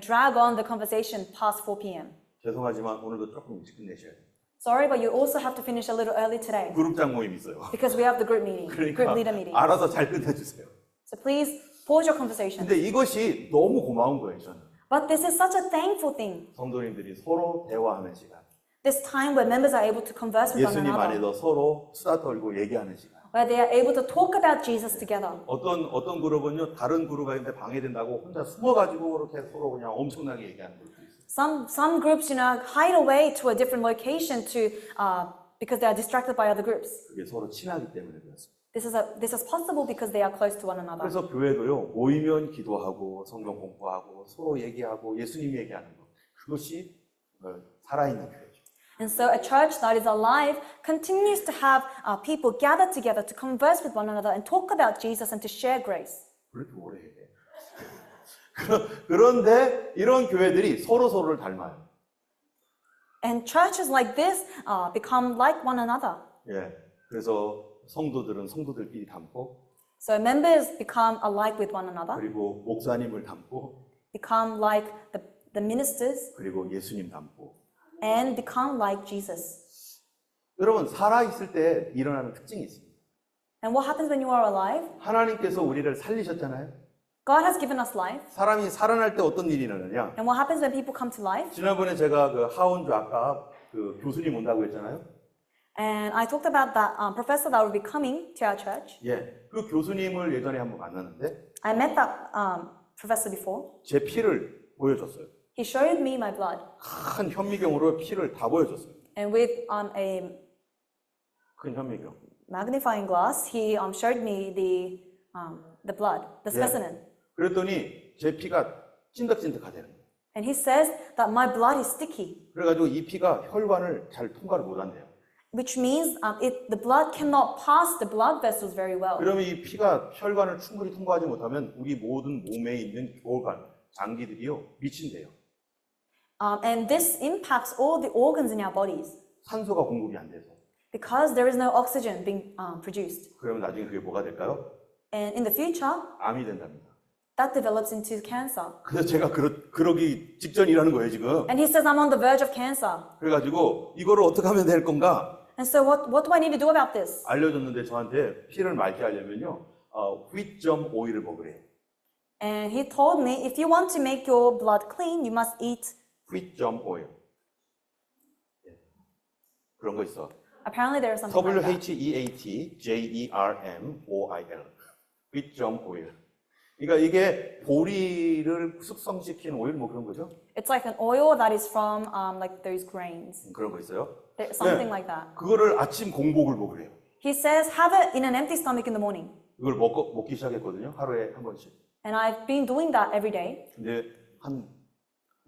drag on the conversation past 4 p.m. 죄송하지만 오늘도 조금 일찍 끝내셔야 돼요. Sorry, but you also have to finish a little early today 그룹장 모임 있어요. because we have the group meeting, group 그러니까 leader meeting. 알아서 잘 끝내주세요. So please pause your conversation. 근데 이것이 너무 고마운 거예요, 저는. But this is such a thankful thing. 성도님들이 서로 대화하는 시간. This time where members are able to converse with one 예수님 another, 안에서 서로 수다 떨고 얘기하는 시간. where they are able to talk about Jesus together. 어떤 그룹은요, 다른 그룹에 있는데 방해된다고 혼자 숨어가지고 이렇게 서로 그냥 엄청나게 얘기하는 그룹도 있어요. Some groups, hide away to a different location because they are distracted by other groups. 그게 서로 친하기 때문에 그렇습니다. This is possible because they are close to one another. 그래서 교회도요, 모이면 기도하고 성경 공부하고 서로 얘기하고 예수님 얘기하는 것. 그것이 살아있는 교회죠. And so a church that is alive continues to have people gather together to converse with one another and talk about Jesus and to share grace. 왜 이렇게 오래 해? 그런데 이런 교회들이 서로를 닮아요. And churches like this become like one another. 예, 그래서 성도들은 성도들끼리 닮고 So members become alike with one another, 그리고 목사님을 닮고 become like the ministers, 그리고 예수님 닮고 and become like Jesus. 여러분 살아있을 때 일어나는 특징이 있습니다. And what happens when you are alive? 하나님께서 우리를 살리셨잖아요. God has given us life. 사람이 살아날 때 어떤 일이 일어나냐? And what happens when people come to life? 지난번에 제가 그 하원주 아까 그 교수님 온다고 했잖아요. And I talked about that professor that will be coming to our church. 예, 그 교수님을 예전에 한번 만났는데 I met that professor before. 제 피를 보여줬어요. He showed me my blood. 큰 현미경으로 피를 다 보여줬어요. And with a 큰 현미경. magnifying glass, he showed me the blood, the specimen. 그랬더니 제 피가 찐득찐득하대는 거예요. And he says that my blood is sticky, 그래가지고 이 피가 혈관을 잘 통과를 못한대요. which means the blood cannot pass the blood vessels very well. 그러면 이 피가 혈관을 충분히 통과하지 못하면 우리 모든 몸에 있는 organ, 장기들이요 미친대요. And this impacts all the organs in our bodies 산소가 공급이 안 돼서. because there is no oxygen being produced. 그러면 나중에 그게 뭐가 될까요? And in the future, 암이 된답니다. that develops into cancer. 그래서 제가 그러기 직전이라는 거예요 지금. And he says, I'm on the verge of cancer. 그래가지고 이거를 어떻게 하면 될 건가 And so what do I need to do about this? 알려줬는데 저한테 피를 맑게 하려면요 wheat oil을 먹으래요. And he told me, if you want to make your blood clean, you must eat. wheat oil. 예. 그런 거 있어. Apparently there is something like that. WHEATGERMOIL. wheat oil. 그러니까 이게 보리를 숙성시킨 오일 뭐 그런 거죠? It's like an oil that is from like those grains. 그런 거 있어요. There's something like that. 그거를 아침 공복을 먹으래요. He says, have it in an empty stomach in the morning. 이걸 먹기 시작했거든요. 하루에 한 번씩. And I've been doing that every day. 근데 한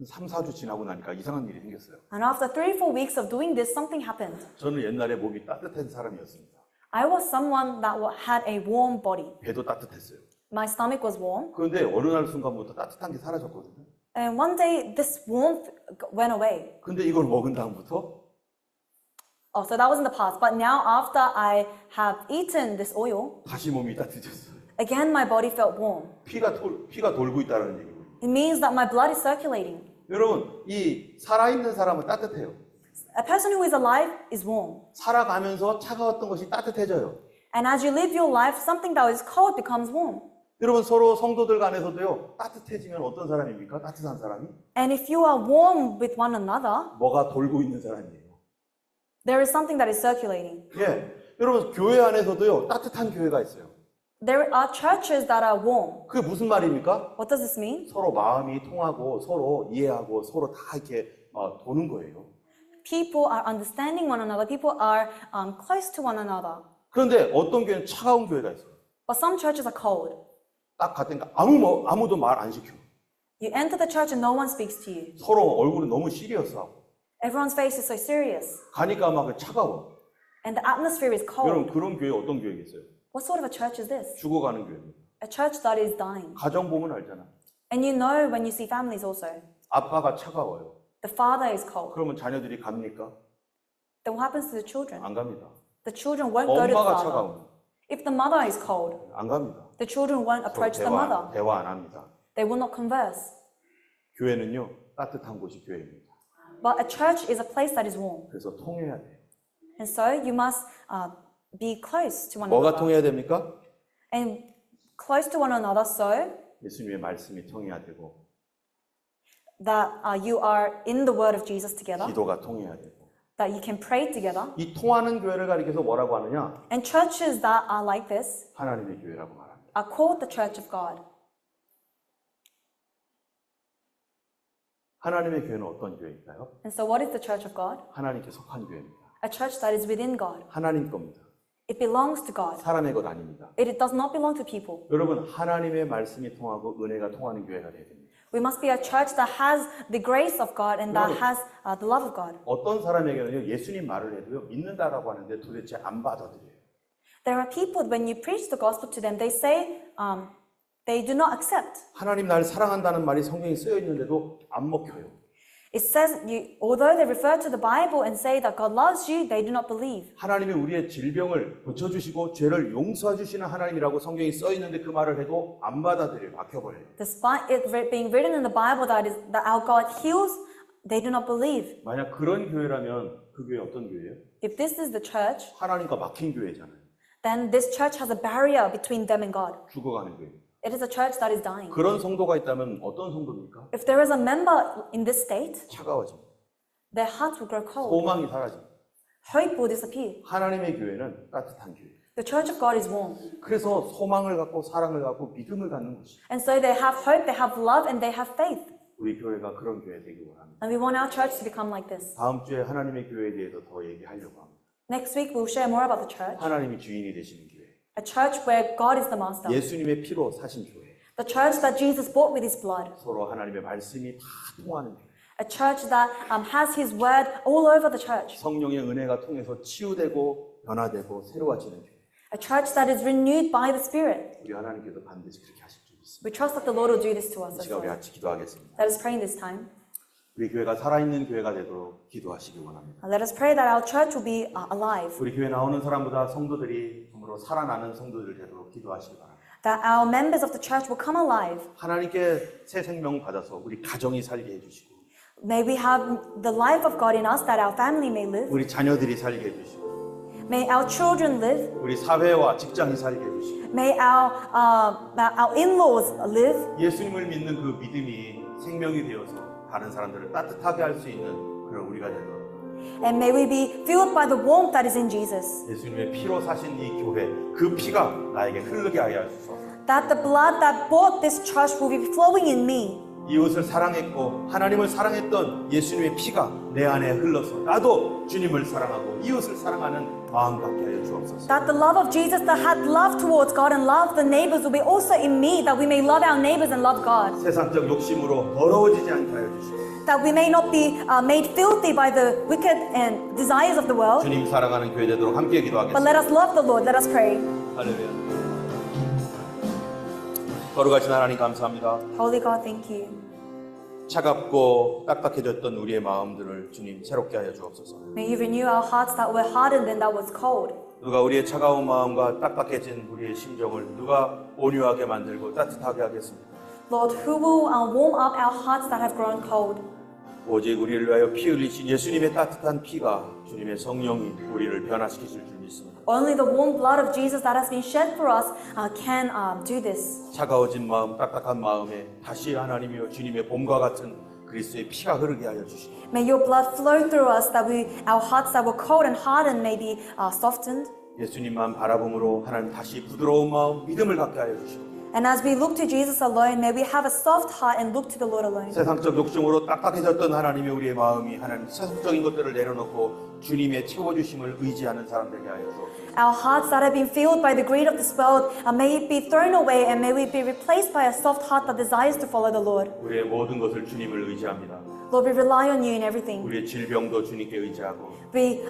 3, 4주 지나고 나니까 이상한 일이 생겼어요. And after 3-4 weeks of doing this, something happened. 저는 옛날에 몸이 따뜻한 사람이었습니다. I was someone that had a warm body. 배도 따뜻했어요. My stomach was warm. 그런데 어느 날 순간부터 따뜻한 게 사라졌거든요. And one day, this warmth went away. 근데 이걸 먹은 다음부터 Oh, so that was in the past. But now, after I have eaten this oil, 다시 몸이 따뜻해졌어요. again, my body felt warm. 피가 돌고 있다는 얘기예요. It means that my blood is circulating. 여러분, 이 살아있는 사람은 따뜻해요. A person who is alive is warm. 살아가면서 차가웠던 것이 따뜻해져요. And as you live your life, something that is cold becomes warm. 여러분, 서로 성도들 간에서도요, 따뜻해지면 어떤 사람입니까? 따뜻한 사람이? And if you are warm with one another, 뭐가 돌고 있는 사람이에요. there is something that is circulating. 예. 여러분, 교회 안에서도요, 따뜻한 교회가 있어요. There are churches that are warm. 그게 무슨 말입니까? What does this mean? 서로 마음이 통하고, 서로 이해하고, 서로 다 이렇게 도는 거예요. People are understanding one another. People are close to one another. 그런데 어떤 교회는 차가운 교회가 있어요. But some churches are cold. 딱 갔으니까 아무도 말 안 시켜. You enter the church and no one speaks to you. 서로 얼굴은 너무 시리어스하고. Everyone's face is so serious. 가니까 막 차가워. And the atmosphere is 여러분 cold. 그런 교회 어떤 교회겠어요? What sort of a church is this? 죽어가는 교회입니다. A church that is dying. 가정 보면 알잖아. And you know when you see families also. 아빠가 차가워요. The father is cold. 그러면 자녀들이 갑니까? Then what happens to the children? 안 갑니다. The children won't go to the 엄마가 father. 차가우면 If the mother is cold, 안 갑니다. the children won't approach the mother. 대화 안 합니다. They will not converse. 교회는요 따뜻한 곳이 교회입니다. But a church is a place that is warm. 그래서 통해야 돼요. And so you must be close to one 뭐가 another. 통해야 됩니까? And close to one another so 예수님의 말씀이 통해야 되고 that you are in the word of Jesus together, 기도가 통해야 되고 that you can pray together. 이 통하는 교회를 가리켜서 뭐라고 하느냐? And churches that are like this 하나님의 교회라고 말합니다. are called the church of God. 하나님의 교회는 어떤 교회일까요? And so what is the church of God? 하나님께 속한 교회입니다. A church that is within God. 하나님 겁니다. It belongs to God. 사람의 것 아닙니다. It does not belong to people. 여러분 하나님의 말씀이 통하고 은혜가 통하는 교회가 돼야 됩니다. We must be a church that has the grace of God and that has the love of God. 어떤 사람에게는요 예수님 말을 해도요 믿는다라고 하는데 도대체 안 받아들여요. There are people when you preach the gospel to them, they say they do not accept. 하나님 날 사랑한다는 말이 성경에 쓰여 있는데도 안 먹혀요. It says, although they refer to the Bible and say that God loves you, they do not believe. 하나님이 우리의 질병을 고쳐주시고 죄를 용서해 주시는 하나님이라고 성경에 써 있는데 그 말을 해도 안 받아들여요. 막혀버려요. Despite it being written in the Bible that our God heals, they do not believe. 만약 그런 교회라면 그 교회 어떤 교회예요? If this is the church, 하나님과 막힌 교회잖아요. then this church has a barrier between them and God. 죽어가는 교회. It is a church that is dying. 그런 성도가 있다면 어떤 성도입니까? If there is a member in this state, 차가워집니다. their hearts will grow cold. 소망이 사라집니다. Hope will disappear. 하나님의 교회는 따뜻한 교회. The church of God is warm. 그래서 소망을 갖고 사랑을 갖고 믿음을 갖는 것이 And so they have hope, they have love, and they have faith. 우리 교회가 그런 교회 되기 원합니다. And we want our church to become like this. 다음 주에 하나님의 교회에 대해서 더 얘기하려고 합니다. Next week, we'll share more about the church. 하나님이 주인이 되시는 교회. A church where God is the master. 예수님의 피로 사신 교회. The church that Jesus bought with his blood. 서로 하나님의 말씀이 다 통하는 교회. A church that has his word all over the church. 성령의 은혜가 통해서 치유되고 변화되고 새로워지는 교회. A church that is renewed by the Spirit. 우리 하나님께서 반드시 그렇게 하실 줄 믿습니다. We trust that the Lord will do this to us 이 as 시간 우리 well. 같이 기도하겠습니다. Let us pray in this time. 우리 교회가 살아있는 교회가 되도록 기도하시기 원합니다. Let us pray that our church will be alive. 우리 교회 나오는 사람보다 성도들이 정말로 살아나는 성도들 되도록 기도하시기 바랍니다. That our members of the church will come alive. 하나님께 새 생명 받아서 우리 가정이 살게 해주시고 May we have the life of God in us that our family may live. 우리 자녀들이 살게 해주시고 May our children live. 우리 사회와 직장이 살게 해주시고 May our in-laws live. 예수님을 믿는 그 믿음이 생명이 되어서 다른 사람들을 따뜻하게 할 수 있는 그런 우리가 되도록 And may we be filled by the warmth that is in Jesus. 예수님의 피로 사신 이 교회 그 피가 나에게 흐르게 하여 하소서. That the blood that bought this church will be flowing in me. 이웃을 사랑했고 하나님을 사랑했던 예수님의 피가 내 안에 흘러서 나도 주님을 사랑하고 이웃을 사랑하는 마음 갖게 하여 주옵소서. That the love of Jesus that had love towards God and love the neighbors will be also in me, that we may love our neighbors and love God. 세상적 욕심으로 더러워지지 않게 하여 주시고 That we may not be made filthy by the wicked and desires of the world. 주님 사랑하는 교회 되도록 함께 But 기도하겠습니다. let us love the Lord. Let us pray. 할렐루야. 거룩하신 하나님 감사합니다. Holy God, thank you. 차갑고 딱딱해졌던 우리의 마음들을 주님 새롭게 하여 주옵소서. May you renew our hearts that were hardened and that was cold. 누가 우리의 차가운 마음과 딱딱해진 우리의 심정을 누가 온유하게 만들고 따뜻하게 하겠습니까? Lord, who will warm up our hearts that have grown cold? 오직 우리를 위하여 피 흘리신 예수님의 따뜻한 피가 주님의 성령이 우리를 변화시키실 줄 믿습니다. Only the warm blood of Jesus that has been shed for us can do this. 차가워진 마음, 딱딱한 마음에 다시 하나님이여 주님의 봄과 같은 그리스도의 피가 흐르게 하여 주시고 May your blood flow through us that our hearts that were cold and hardened may be softened. 예수님만 바라봄으로 하나님 다시 부드러운 마음, 믿음을 갖게 하여 주시고 And as we look to Jesus alone, may we have a soft heart and look to the Lord alone. 세상적 욕심으로 딱딱해졌던 하나님의 우리의 마음이 하나님 세속적인 것들을 내려놓고 주님의 채워주심을 의지하는 사람 되게 하여서 Our hearts that have been filled by the greed of this world, may it be thrown away and may we be replaced by a soft heart that desires to follow the Lord. 우리의 모든 것을 주님을 의지합니다. Lord, we rely on you in everything. 우리의 질병도 주님께 의지하고 We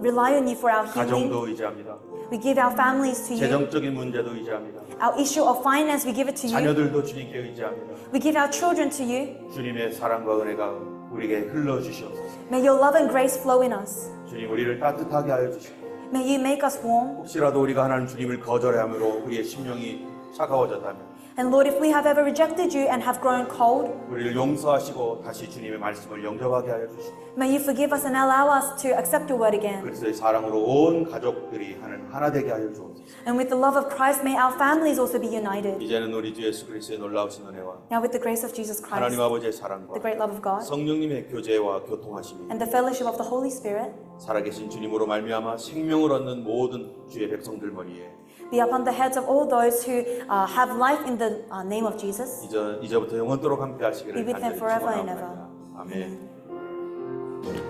rely on you for our healing. 가정도 의지합니다. We give our families to you. 재정적인 문제도 의지합니다. Our issue of finance, we give it to you. 자녀들도 주님께 의지합니다. We give our children to you. 주님의 사랑과 은혜가 우리에게 흘러주시옵소서. May your love and grace flow in us. 주님 우리를 따뜻하게 하여 주시고 May you make us warm. 혹시라도 우리가 하나님 주님을 거절함으로 우리의 심령이 차가워졌다면 And Lord, if we have ever rejected you and have grown cold, 우리를 용서하시고 다시 주님의 말씀을 영접하게 하여 주시고 may you forgive us and allow us to accept your word again. 그리스도의 사랑으로 온 가족들이 하나 되게 하여 주옵소서. And with the love of Christ, may our families also be united. 이제는 우리 주 예수 그리스도의 놀라우신 은혜와 Now with the grace of Jesus Christ, 하나님 아버지의 사랑과 the great love of God, 성령님의 교제와 교통하심이 and the fellowship of the Holy Spirit 살아계신 주님으로 말미암아 생명을 얻는 모든 주의 백성들 머리에 be upon the heads of all those who have life in the name of Jesus. 이제부터 영원토록 함께 하시기를 Be with them 간절히 forever and 축원합니다. 아멘.